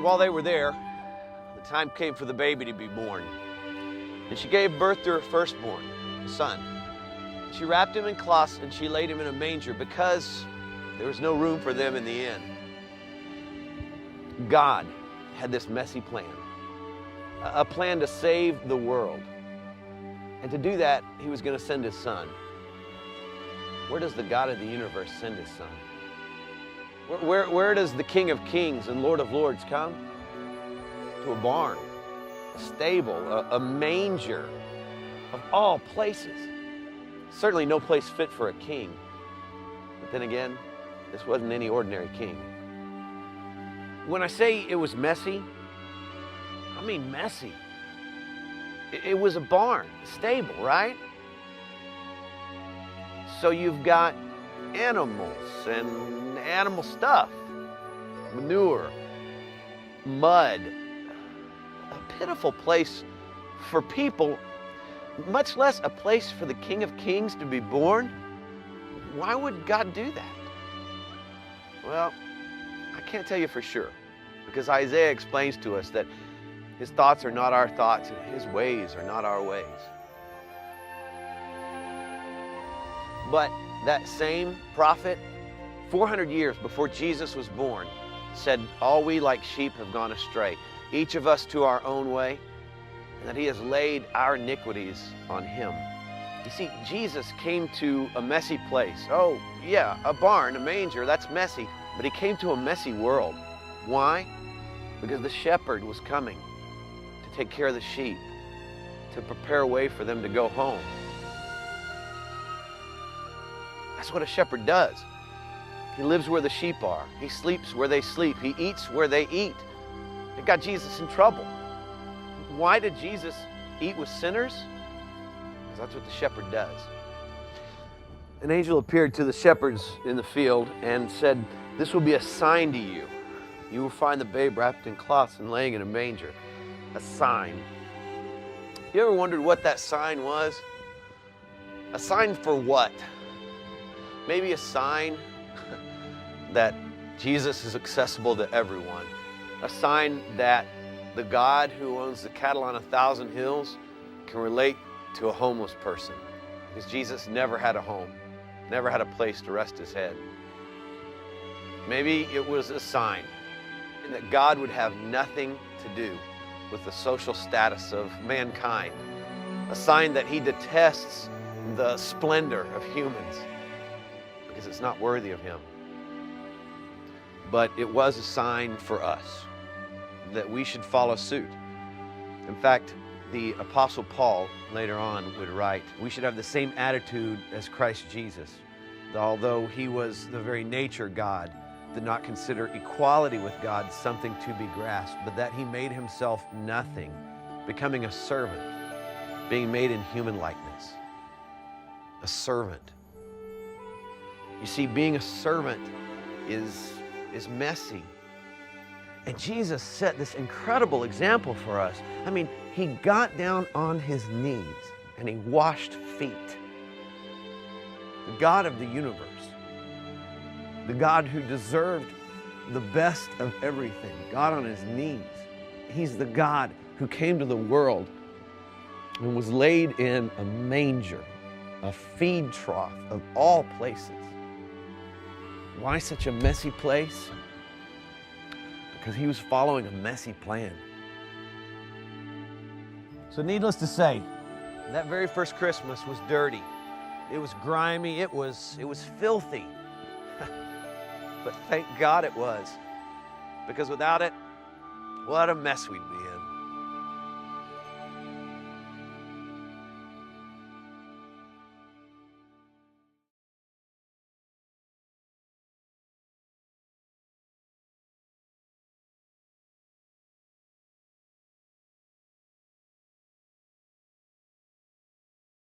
while they were there, the time came for the baby to be born. And she gave birth to her firstborn, a son. She wrapped him in cloths and she laid him in a manger because there was no room for them in the inn. God had this messy plan, a plan to save the world. And to do that, he was going to send his son. Where does the God of the universe send his son? Where does the King of Kings and Lord of Lords come? To a barn, a stable, a manger, of all places. Certainly no place fit for a king. But then again, this wasn't any ordinary king. When I say it was messy, I mean messy. It was a barn, a stable, right? So you've got animals and animal stuff, manure, mud, a pitiful place for people, much less a place for the King of Kings to be born. Why would God do that? Well, I can't tell you for sure, because Isaiah explains to us that his thoughts are not our thoughts and his ways are not our ways. But that same prophet, 400 years before Jesus was born, said, all we like sheep have gone astray, each of us to our own way, and that he has laid our iniquities on him. You see, Jesus came to a messy place. Oh, yeah, a barn, a manger, that's messy. But he came to a messy world. Why? Because the shepherd was coming to take care of the sheep, to prepare a way for them to go home. That's what a shepherd does. He lives where the sheep are. He sleeps where they sleep. He eats where they eat. It got Jesus in trouble. Why did Jesus eat with sinners? Because that's what the shepherd does. An angel appeared to the shepherds in the field and said, this will be a sign to you. You will find the babe wrapped in cloths and laying in a manger. A sign. You ever wondered what that sign was? A sign for what? Maybe a sign that Jesus is accessible to everyone. A sign that the God who owns the cattle on 1,000 hills can relate to a homeless person. Because Jesus never had a home, never had a place to rest his head. Maybe it was a sign that God would have nothing to do with the social status of mankind. A sign that he detests the splendor of humans because it's not worthy of him. But it was a sign for us that we should follow suit. In fact, the Apostle Paul later on would write, we should have the same attitude as Christ Jesus. Although he was the very nature God, did not consider equality with God something to be grasped, but that he made himself nothing, becoming a servant, being made in human likeness. A servant. You see, being a servant is messy. And Jesus set this incredible example for us. I mean, he got down on his knees and he washed feet. The God of the universe, the God who deserved the best of everything, got on his knees. He's the God who came to the world and was laid in a manger, a feed trough of all places. Why such a messy place? Because he was following a messy plan. So needless to say, that very first Christmas was dirty. It was grimy, it was filthy. But thank God it was. Because without it, what a mess we'd be.